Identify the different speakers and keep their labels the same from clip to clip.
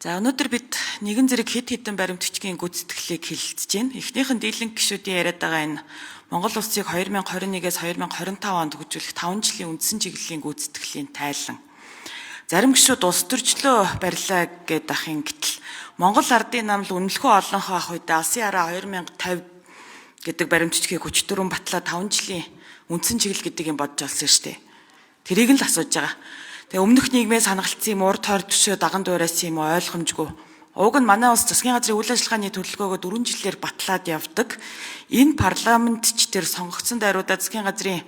Speaker 1: За өнөөдөр бид нэгэн зэрэг хэд хэдэн баримтчгийн гүйцэтгэлийг хэлэлцэж байна. Эхнийх нь дийлэнх гишүүдийн яриад байгаа энэ Монгол улсыг 2021-ээс 2025 онд хөгжүүлэх 5 жилийн үндсэн чиглэлийн гүйцэтгэлийн тайлан. Зарим гишүүд улс төрчлөө барьлаа гэдэг ахын гэтэл Монгол ардын намл үнэлэхөө олонхоо ах үедээ алсын хараа 2050 гэдэг баримтчгийн хүчтөрөн батлаа 5 жилийн үндсэн чиглэл гэдэг юм бодж олсон шүү дээ. Тэрийг л асууж байгаа. Тэгээ өмнөх нийгмээс хангалтсан юм уу, урд хойд төшөө даган дуурайсан юм уу ойлгомжгүй. Уг нь манай улс засгийн газрын үйл ажиллагааны төлөвлөгөөгөө 4 жилээр батлаад явдаг. Энэ парламентч тэр сонгогдсон дайруудаа засгийн газрын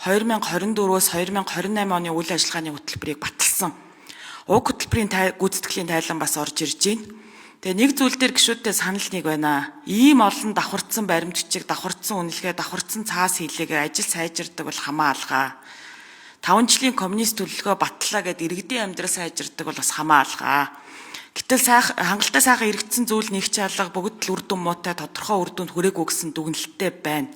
Speaker 1: 2024-өөс 2028 оны үйл ажиллагааны хөтөлбөрийг баталсан. Уг хөтөлбөрийн гүйцэтгэлийн тайлан бас орж ирж байна. Тэгээ нэг зүйл дээр гишүүдтэй санал нэг байна. Ийм олон давхарцсан баримтчиг, давхарцсан үнэлгээ, давхарцсан цаас хийлээгээр ажил сайжирдаг бол хамаа алгаа. 5 жилийн коммунист төлөвлөгөө батлаа гэд иргэдийн амьдрал сайжирдаг бол бас хамаа алгаа. Гэтэл хангалттай сайхан эргэцсэн зүйл нэг ч алга бүгд л үр дүн муутай тодорхой үр дүнд хүрээгүй гэсэн дүгнэлттэй байна.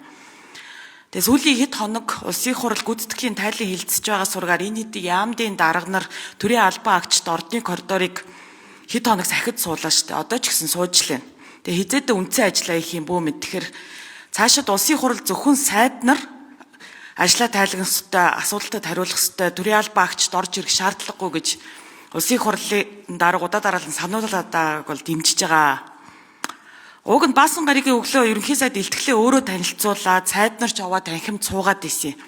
Speaker 1: Тэгээ сүүлийн хэд хоног улсын хурал гүйцэтгэлийн тайлан хилцэж байгаа сургаар энэ хэдийн яамдын дарга нар төрийн албан агчид ордны коридорыг хэд хоног сахид суулаа штэ. Одоо ч гэсэн сууж л байна. Тэгээ хизээдээ үндсэн ажиллаа их юм бүү мэд. Тэгэхээр цаашид улсын хурал зөвхөн сайд нар ажлаа тайлгнах ёстой, асуудалтад хариулах ёстой, төрийн албан агчид орж ирэх шаардлагагүй гэж улсын хурлын дарга удаа дараалан сануулдаг бол дэмжиж байгаа. Уг нь баасан гаригийн өглөө ерөнхий сайд илтгэлээ өөрөө танилцуулаад сайд нар ч аваад танхимд суугаад исэн.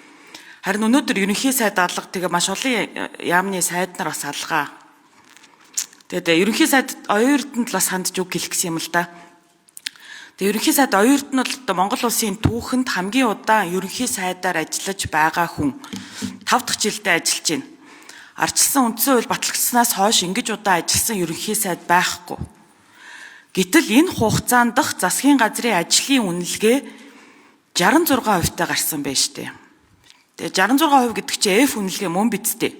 Speaker 1: Харин өнөөдөр ерөнхий сайд алга тэгээ маш олон яамны сайд нар бас алгаа. Тэгээд ерөнхий сайд оюутанд л бас хандж үг хэлэх гэсэн юм л да. Тэгээ ерөнхий сайд оюутан нь бол Монгол улсын түүхэнд хамгийн удаан ерөнхий сайдаар ажиллаж байгаа хүн. 5 дахь жилдээ ажиллаж байна. Ардчилсан үндсэн хууль батлагдсанаас хойш ингэж удаан ажилласан ерөнхий сайд байхгүй. Гэтэл энэ хугацаанд дах засгийн газрын ажлын үнэлгээ 66% таа гарсан байна штэ. Тэгээ 66% гэдэг чинь F үнэлгээ мөн бидтэй.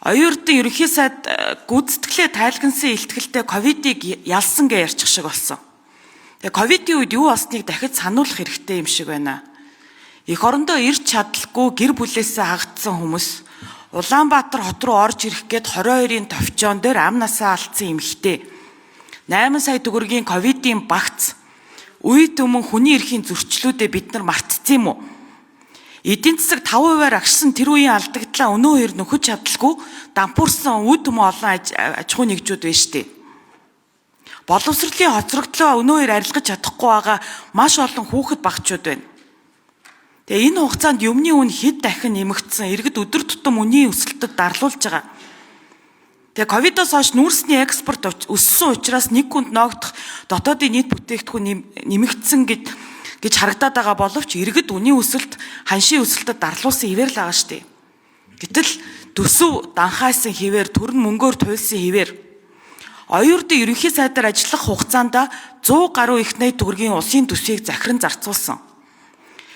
Speaker 1: Оюутан ерөнхий сайд гүйцэтгэлээ тайлгансан илтгэлтэй ковидыг ялсан гэж ярьчих шиг болсон. Тэгээ ковидын үед юу болсныг дахиж сануулах хэрэгтэй юм шиг байна. Эх орондоо ирч чадалгүй гэр бүлээсээ хагдсан хүмүүс Улаанбаатар хот руу орж ирэх гээд 22-ын товчоон дээр ам насаа алдсан эмэгтэй 8 сая төгрөгийн ковидын багц үед өмнө хүний эрхийн зөрчлүүдээ бид нар мартцсан юм уу? Эдийн засаг 5%-аар агшсан тэр үеийн алдагдлаа өнөө хэр нөхөж чадалгүй дампуурсан үд төм олон аж ахуй нэгжүүд байна штэ. Боловсролын хоцрогдлоо өнөөөр арилгаж чадахгүй байгаа маш олон хүүхэд багчууд байна. Тэгээ энэ хугацаанд юмны үн хэд дахин нэмэгдсэн, иргэд өдөр тутам үнийн өсөлтөд дарлуулж байгаа. Тэгээ ковидоос хойш нүүрсний экспорт өссөн учраас нэг хүнд ноогдох дотоодын нийт бүтээгдэхүүн нэмэгдсэн гэж харагдаад байгаа боловч иргэд үнийн өсөлт, ханшийн өсөлтөд дарлуулсан хിവэр л байгаа штэ. Гэтэл төсөв данхайсан хിവэр, төрн мөнгөөр туйлсан хിവэр оюутан ерөнхий сайдаар ажиллах хугацаанд 100 гаруй их найд төгрөгийн улсын төсвийг захиран зарцуулсан.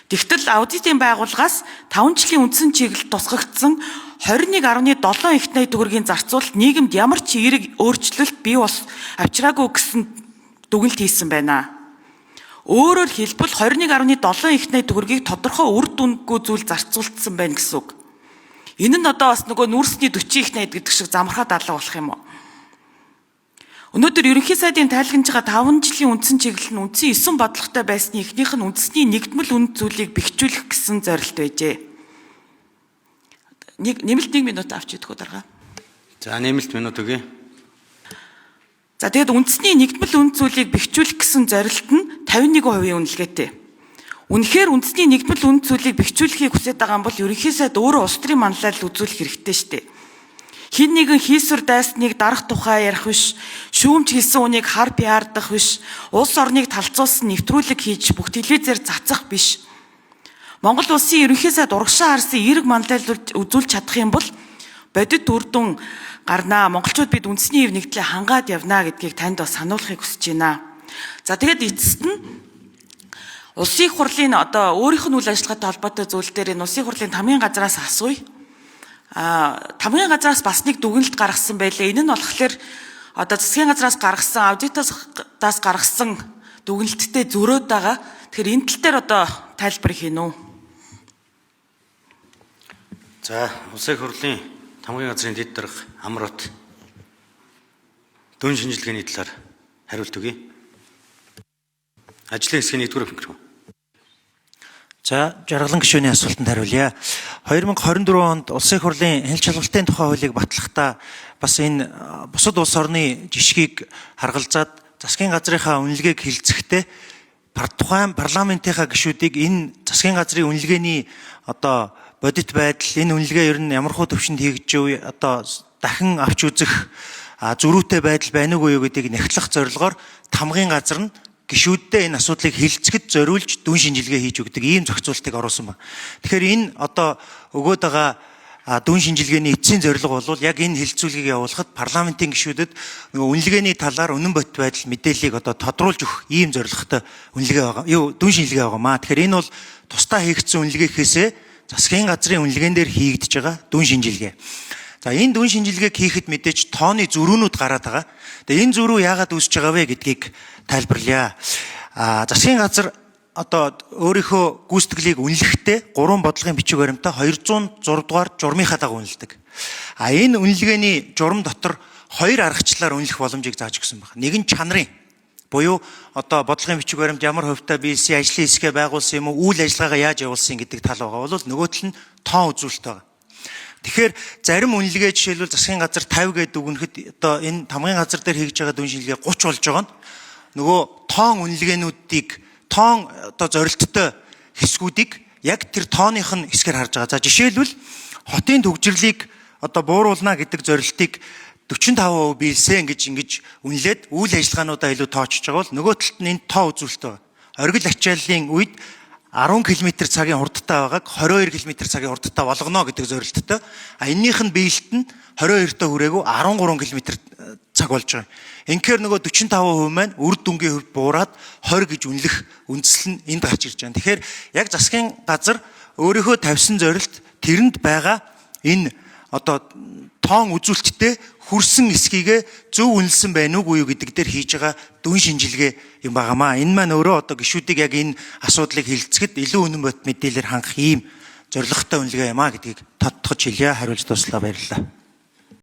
Speaker 1: Тэгтэл аудитын байгууллагаас 5 жилийн үндсэн чиглэлд тусгагдсан 21.7 их найд төгрөгийн зарцуулалт нийгэмд ямар ч эерэг өөрчлөлт бий бос авчираагүй гэсэн дүгнэлт хийсэн байна. Өөрөөр хэлбэл 21.7 их найд төгрөгийг тодорхой үр дүнгүй зүйл зарцуулсан байна гэсэн үг. Энэ нь одоо бас нөгөө нүүрсний 40 их найд гэдэг шиг замархаад алга болох юм уу? Өнөөдөр ерөнхий сайдын тайлгнаж байгаа 5 жилийн үндсэн чиглэл нь үндсэн 9 бодлоготой байсны эхнийх нь үндэсний нэгдмэл үнд зүйлийг бэхжүүлэх гэсэн зорилт байжээ. Нэмэлт 1 минут авч идэх үү дарга.
Speaker 2: За нэмэлт минут өгье.
Speaker 1: За тэгэд үндэсний нэгдмэл үнд зүйлийг бэхжүүлэх гэсэн зорилт нь 51% үнэлгээтэй. Үнэхээр үндэсний нэгдмэл үнд зүйлийг бэхжүүлэхийг хүсэж байгаа юм бол ерөнхий сайд өөрөө улс төрийн манлайлал үзүүлэх хэрэгтэй шүү дээ. Хин нэгэн хийсвэр дайсныг дарах тухай ярих биш, шүүмж хэлсэн үнийг хар пиардах биш, улс орныг талцуулсан нэвтрүүлэг хийж бүх телевизээр цацах биш. Монгол улсын ерөнхий сайд урагшаа харсан эерэг манлайлал үзүүлж чадах юм бол бодит үр дүн гарнаа. Монголчууд бид үндэсний хэв нэгдлээ хангаад явнаа гэдгийг танд бас сануулахыг хүсэж байна. За тэгээд эцэст нь улсын хурлын одоо өөрийнх нь үйл ажиллагаатай холбоотой зүйл дээр энэ улсын хурлын тамгын газраас асууя. Тамгын газраас бас нэг дүгнэлт гаргасан байлээ. Энэ нь болохоор одоо засгийн газраас гаргасан, аудитоос гаргасан дүгнэлттэй зөрөөд байгаа. Тэгэхээр энэ тал дээр одоо тайлбар хийнэ үү?
Speaker 2: За, улсын хурлын тамгын газрын дэд дарга Амрот. Дүн шинжилгээний талаар хариулт өгье. Ажлын хэсгийн 1-р микрофон.
Speaker 3: За, жаргалан гишүүний асуултанд хариулъя. 2024 онд Улсын их хурлын хяналт шалгалтын тухай хуулийг батлахдаа бас энэ бусад улс орны жишгийг харгалзаад засгийн газрынхаа үнэлгээг хэлцэхдээ тухайн парламентынхаа гишүүдийг энэ засгийн газрын үнэлгээний одоо бодит байдал, энэ үнэлгээ ер нь ямархуу төвшөнд хийгдэж үе одоо дахин авч үзэх зөрүүтэй байдал байна уу гэдгийг нягтлах зорилгоор тамгын газар нь гишүүддээ энэ асуудлыг хэлцэхэд зориулж дүн шинжилгээ хийж өгдөг ийм зохицуултыг оруулсан байна. Тэгэхээр энэ одоо өгөөд байгаа дүн шинжилгээний эцсийн зорилго бол яг энэ хэлэлцүүлгийг явуулахад парламентын гишүүдэд нөгөө үнэлгээний талаар үнэн бодит байдал мэдээллийг одоо тодруулж өгөх ийм зорилготой үнэлгээ байгаа. Дүн шинжилгээ байгаамаа. Тэгэхээр энэ бол тусдаа хийгдсэн үнэлгээхээсээ засгийн газрын үнэлгээн дээр хийгдэж байгаа дүн шинжилгээ. За энэ дүн шинжилгээг хийхэд мэдээж тооны зөрүүнүүд гараад байгаа. Тэгээ энэ зөрүү яагаад үүсэж байгаа вэ гэдгийг тайлбарлая. Засгийн газар одоо өөрийнхөө гүйцэтгэлийг үнэлэхдээ 3 бодлогын бичиг баримтаа 206 дугаар журмынхаа дагуу үнэлдэг. Энэ үнэлгээний журам дотор 2 аргачлалаар үнэлэх боломжийг зааж өгсөн байна. Нэг нь чанарын буюу одоо бодлогын бичиг баримт ямар хувьтай биелсэн, ажлын хэсгээ байгуулсан юм уу, үйл ажиллагаагаа яаж явуулсан гэдэг тал байгаа бол нөгөө тал нь тоон үзүүлэлт байгаа. Тэгэхээр зарим үнэлгээ жишээлбэл засгийн газар 50 гэдэг үгнэхэд одоо энэ тамгын газар дээр хийж байгаа дүн шинжилгээ 30 болж байгаа нь нөгөө тоон үнэлгээнүүдийг тоон одоо зорилттой хэсгүүдийг яг тэр тооных нь хэсгээр харж байгаа. За жишээлбэл хотын төвжирлийг одоо бууруулна гэдэг зорилтыг 45% биелсэн ингэж үнэлээд үйл ажиллагаануудаа илүү тоочж байгаа бол нөгөө талд нь энэ тоо үзүүлэлт байгаа. Оргил ачааллын үед 10 км/цагийн хурдтай байгааг 22 км/цагийн хурдтай болгоно гэдэг зорилттой. Эннийх нь биелэлт нь 22-той хүрээгүй 13 км/цаг болж байгаа. Инхээр нөгөө 45% маань үр дүнгийн хувьд буураад 20 гэж үнэлэх үндсэл нь энд гарч ирж байгаа. Тэгэхээр яг засгийн газар өөрийнхөө тавьсан зорилт тэрэнд байгаа энэ одоо тоон үзүүлэлттэй хүрсэн эсхийгээ зөв үнэлсэн байна уугүй юу гэдэг дээр хийж байгаа дүн шинжилгээ юм байнамаа. Энэ маань өөрөө одоо гишүүдийг яг энэ асуудлыг хэлцэхэд илүү үнэн бот мэдээлэлээр хангах ийм зорилготой үнэлгээ юм а гэдгийг тодтогч хэлье. Хариулж туслаа, баярлалаа.